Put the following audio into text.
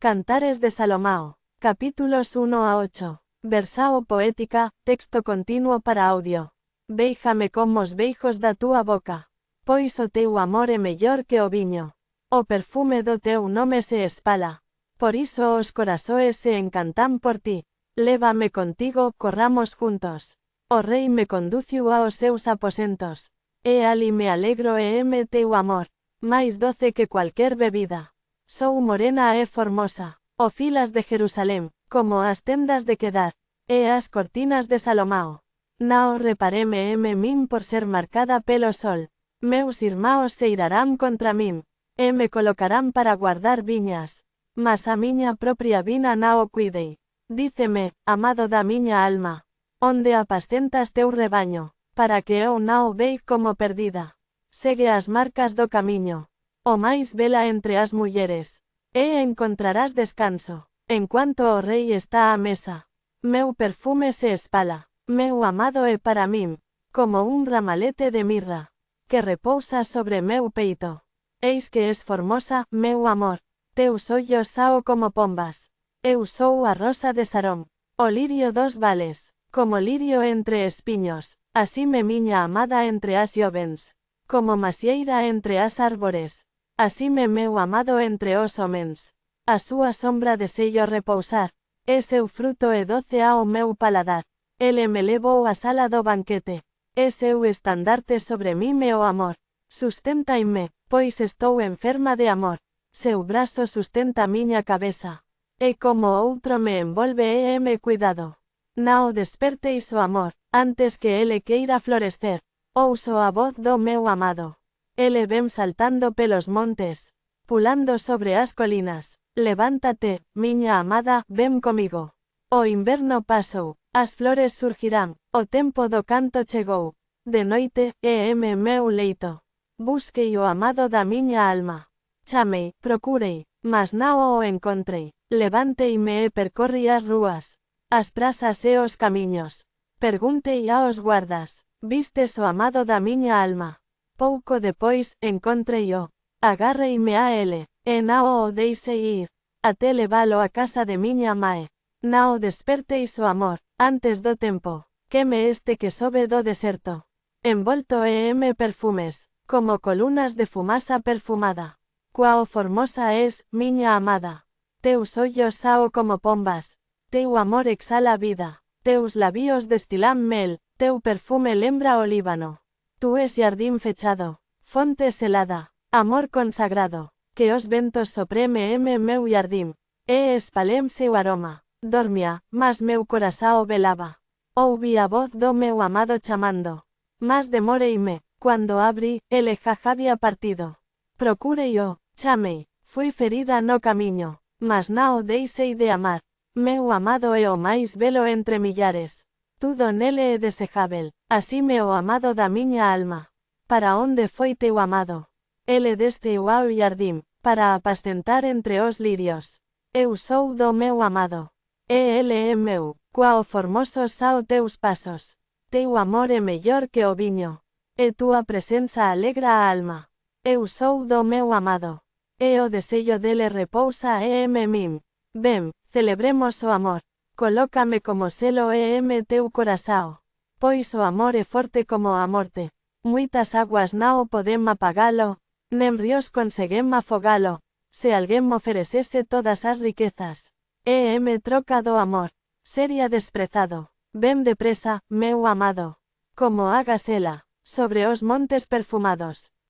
Cantares de Salomao, capítulos 1 a 8. Versao poética, texto continuo para audio. Béijame como os beijos da túa boca. Pois o teu amor é mellor que o viño. O perfume do teu nome se espala. Por iso os corazoes se encantan por ti. Lévame contigo, corramos juntos. O rei me conduciu aos seus aposentos. E ali me alegro e eme teu amor. Mais doce que cualquier bebida. Sou morena e formosa, o filas de Jerusalén, como as tendas de Kedar, e as cortinas de Salomao. Nao repareme min por ser marcada pelo sol. Meus irmãos se irarán contra min, e me colocarán para guardar viñas. Mas a miña propia vina nao cuidei. Díceme, amado da miña alma, onde apacentas teu rebaño, para que eu nao vei como perdida. Segue as marcas do camiño. O máis vela entre as mulleres, e encontrarás descanso, en cuanto o rei está á mesa. Meu perfume se espala, meu amado é para min, como un ramalete de mirra, que repousa sobre meu peito. Eis que es formosa, meu amor, teus ollos sao como pombas. Eu sou a rosa de Sarón, o lirio dos vales, como lirio entre espiños, así me miña amada entre as llovens, como macieira entre as árbores. Así me meu amado entre os homens. A súa sombra deseyo repousar, e seu fruto é doce ao meu paladar. Ele me levou á sala do banquete, e seu estandarte sobre mí meu amor. Sustentaime, pois estou enferma de amor. Seu brazo sustenta miña cabeza. E como outro me envolve e me cuidado. Nao desperteis o amor, antes que ele queira florescer. Ouso a voz do meu amado. Ele vem saltando pelos montes, pulando sobre as colinas. Levántate, miña amada, ven comigo. O inverno pasou, as flores surgirán, o tempo do canto chegou. De noite, e meu leito. Busquei o amado da miña alma. Chamei, procurei, mas nao o encontrei. Levanteime e percorri as rúas, as prazas e os camiños. Perguntei aos guardas, vistes o amado da miña alma? Pouco depois, encontreio. Agarreime a ele, e nao o deixei ir, até levalo a casa de miña mae. Nao desperteis o amor, antes do tempo, queme este que sobe do deserto. Envolto e perfumes, como colunas de fumasa perfumada. Cuao formosa es, miña amada. Teus ollos sao como pombas. Teu amor exhala vida. Teus labios destilan mel, teu perfume lembra o Líbano. Tú es jardín fechado, fonte selada, amor consagrado, que os ventos sopreme meu jardín, e espalem seu aroma. Dormia, mas meu corazao velaba. Ouvi a voz do meu amado chamando. Mas demoreime, cuando abri, ele já había partido. Procurei o, chamei, fui ferida no camiño, mas nao deixei de amar. Meu amado é o máis belo entre millares. Tudo nele é desejável, así me o amado da miña alma. Para onde foi teu amado? Ele desceu ao jardín, para apacentar entre os lirios. Eu sou do meu amado. E ele é meu, cuao formosos sao teus pasos. Teu amor é mellor que o viño. E túa presenza alegra a alma. Eu sou do meu amado. E o deseyo dele repousa e min. Ven, celebremos o amor. Colócame como selo e teu corazao. Pois o amor é forte como a morte. Muitas aguas nao podem apagalo, nem ríos conseguem afogalo. Se alguén me oferecese todas as riquezas, e troca do amor, sería desprezado. Ven depresa, meu amado. Como a gacela, sobre os montes perfumados.